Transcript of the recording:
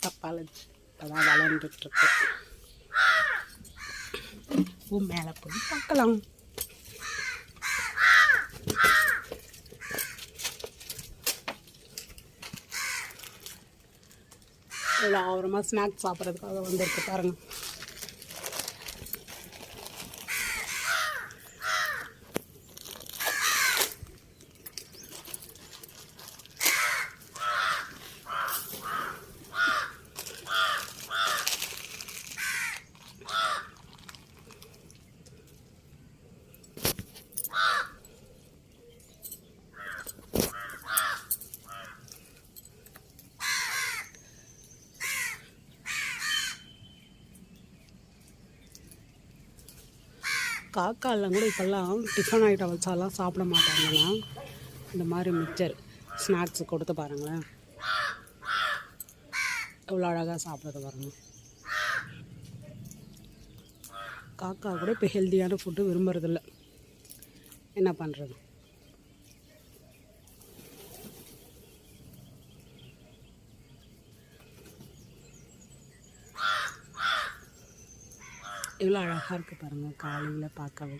தப்பால் இப்போதான் வளர்ந்துட்டுருக்கு. மேலே போய் பார்க்கலாம். இவ்வளோ ஆவரமாக ஸ்நாக்ஸ் சாப்பிட்றதுக்காக வந்திருக்கு பாருங்கள். காக்காலாம் கூட இப்போல்லாம் டிஃபன் ஐட்டம் வச்சாலாம் சாப்பிட மாட்டாங்கன்னா இந்த மாதிரி மிக்சர் ஸ்நாக்ஸ் கொடுத்து பாருங்களேன், எவ்வளோ அழகாக சாப்பிட்றது பாருங்கள். காக்கா கூட இப்போ ஹெல்த்தியான ஃபுட்டு விரும்புறதில்ல, என்ன பண்ணுறது. எவ்வளோ அழகாக இருக்குது பாருங்கள் காலையில் பார்க்கவே.